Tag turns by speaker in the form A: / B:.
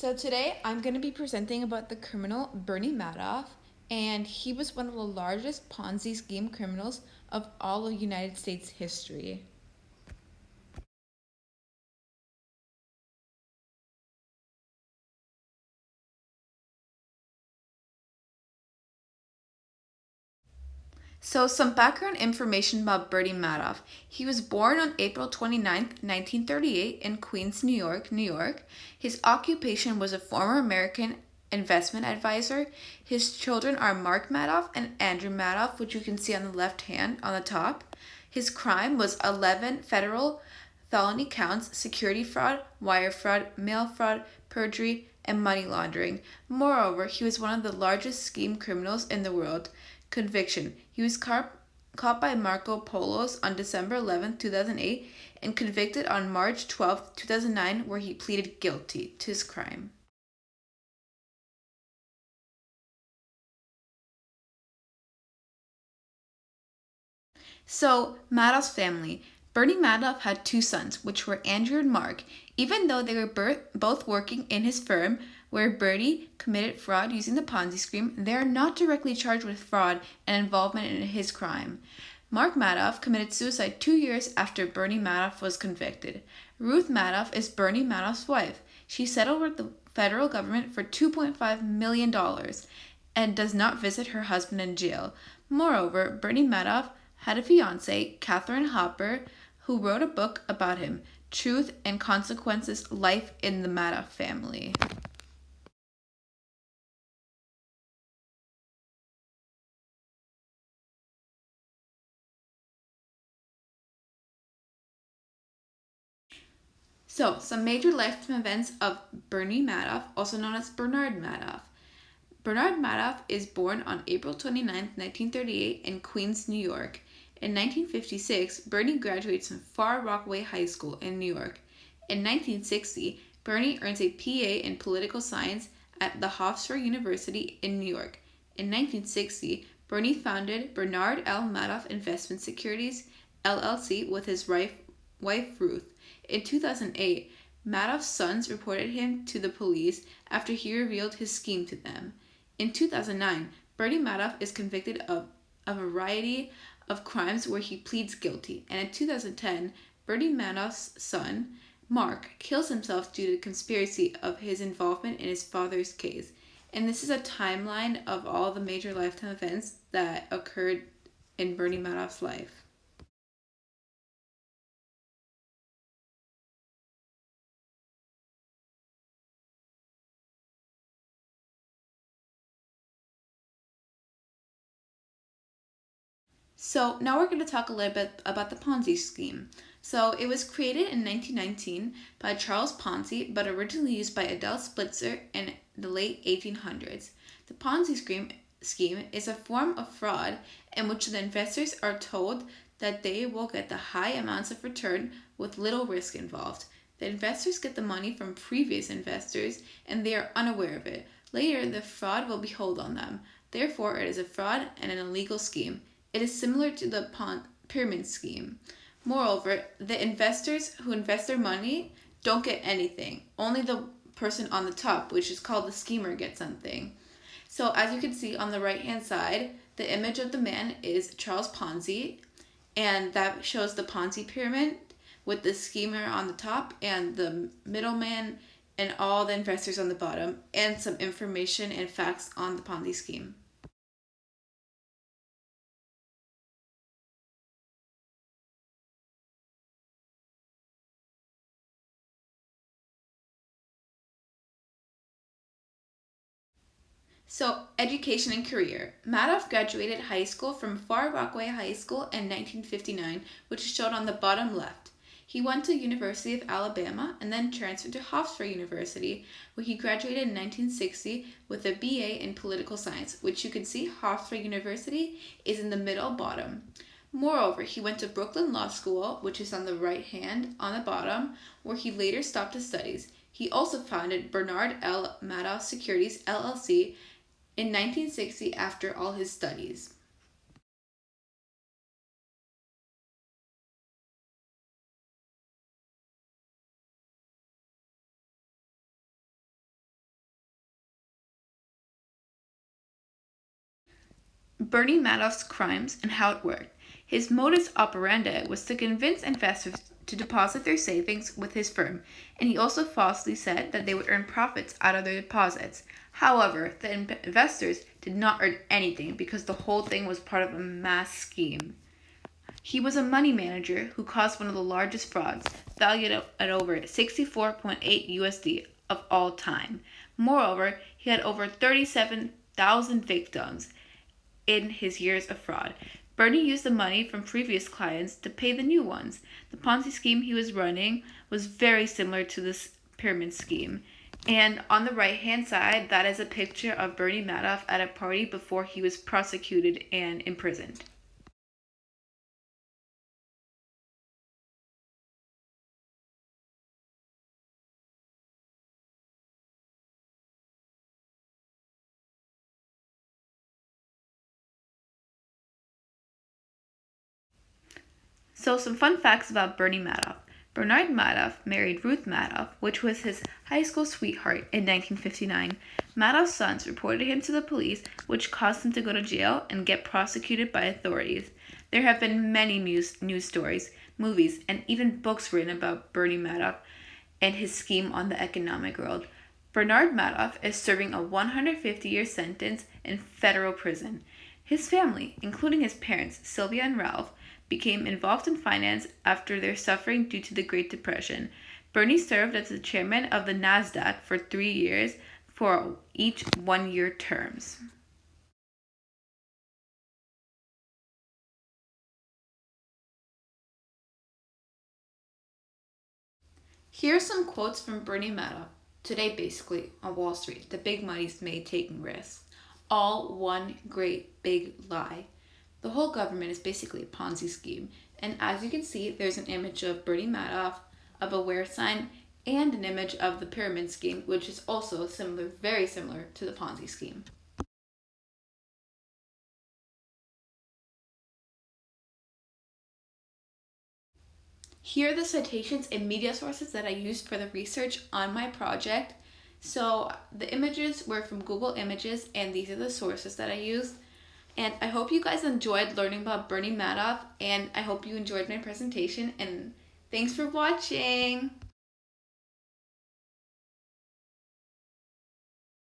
A: So today I'm going to be presenting about the criminal Bernie Madoff, and he was one of the largest Ponzi scheme criminals of all of United States history. So some background information about Bernie Madoff. He was born on April 29th, 1938 in Queens, New York, New York. His occupation was a former American investment advisor. His children are Mark Madoff and Andrew Madoff, which you can see on the left hand on the top. His crime was 11 federal felony counts: security fraud, wire fraud, mail fraud, perjury, and money laundering. Moreover, he was one of the largest scheme criminals in the world. Conviction: he was caught by Marco Polos on December 11, 2008, and convicted on March 12, 2009, where he pleaded guilty to his crime. So, Madoff's family. Bernie Madoff had two sons, which were Andrew and Mark. Even though they were both working in his firm, where Bernie committed fraud using the Ponzi scheme, they are not directly charged with fraud and involvement in his crime. Mark Madoff committed suicide 2 years after Bernie Madoff was convicted. Ruth Madoff is Bernie Madoff's wife. She settled with the federal government for $2.5 million and does not visit her husband in jail. Moreover, Bernie Madoff had a fiancée, Catherine Hopper, who wrote a book about him, Truth and Consequences: Life in the Madoff Family. So, some major lifetime events of Bernie Madoff, also known as Bernard Madoff. Bernard Madoff is born on April 29, 1938, in Queens, New York. In 1956, Bernie graduates from Far Rockaway High School in New York. In 1960, Bernie earns a PA in political science at the Hofstra University in New York. In 1960, Bernie founded Bernard L. Madoff Investment Securities, LLC, with his wife Ruth. In 2008, Madoff's sons reported him to the police after he revealed his scheme to them. In 2009, Bernie Madoff is convicted of a variety of crimes where he pleads guilty, and in 2010, Bernie Madoff's son, Mark, kills himself due to conspiracy of his involvement in his father's case. And this is a timeline of all the major lifetime events that occurred in Bernie Madoff's life. So now we're going to talk a little bit about the Ponzi scheme. So it was created in 1919 by Charles Ponzi, but originally used by Adele Splitzer in the late 1800s. The Ponzi scheme is a form of fraud in which the investors are told that they will get the high amounts of return with little risk involved. The investors get the money from previous investors and they are unaware of it. Later, the fraud will behold on them. Therefore, it is a fraud and an illegal scheme. It is similar to the pyramid scheme. Moreover, the investors who invest their money don't get anything. Only the person on the top, which is called the schemer, gets something. So, as you can see on the right hand side, the image of the man is Charles Ponzi, and that shows the Ponzi pyramid with the schemer on the top and the middleman and all the investors on the bottom, and some information and facts on the Ponzi scheme. So, education and career. Madoff graduated high school from Far Rockaway High School in 1959, which is shown on the bottom left. He went to University of Alabama and then transferred to Hofstra University, where he graduated in 1960 with a BA in political science, which you can see Hofstra University is in the middle bottom. Moreover, he went to Brooklyn Law School, which is on the right hand on the bottom, where he later stopped his studies. He also founded Bernard L. Madoff Securities, LLC, in 1960 after all his studies. Bernie Madoff's crimes and how it worked. His modus operandi was to convince investors to deposit their savings with his firm, and he also falsely said that they would earn profits out of their deposits. However, the investors did not earn anything because the whole thing was part of a mass scheme. He was a money manager who caused one of the largest frauds, valued at over 64.8 USD of all time. Moreover, he had over 37,000 victims in his years of fraud. Bernie used the money from previous clients to pay the new ones. The Ponzi scheme he was running was very similar to this pyramid scheme. And on the right hand side, that is a picture of Bernie Madoff at a party before he was prosecuted and imprisoned. So, some fun facts about Bernie Madoff. Bernard Madoff married Ruth Madoff, which was his high school sweetheart, in 1959. Madoff's sons reported him to the police, which caused him to go to jail and get prosecuted by authorities. There have been many news stories, movies, and even books written about Bernie Madoff and his scheme on the economic world. Bernard Madoff is serving a 150-year sentence in federal prison. His family, including his parents, Sylvia and Ralph, became involved in finance after their suffering due to the Great Depression. Bernie served as the chairman of the NASDAQ for 3 years for each 1-year terms. Here are some quotes from Bernie Madoff. Today, basically, on Wall Street, the big money's made taking risks. All one great big lie. The whole government is basically a Ponzi scheme. And as you can see, there's an image of Bernie Madoff, of a wear sign, and an image of the pyramid scheme, which is also similar, very similar to the Ponzi scheme. Here are the citations and media sources that I used for the research on my project. So the images were from Google Images, and these are the sources that I used. And I hope you guys enjoyed learning about Bernie Madoff, and I hope you enjoyed my presentation, and thanks for watching!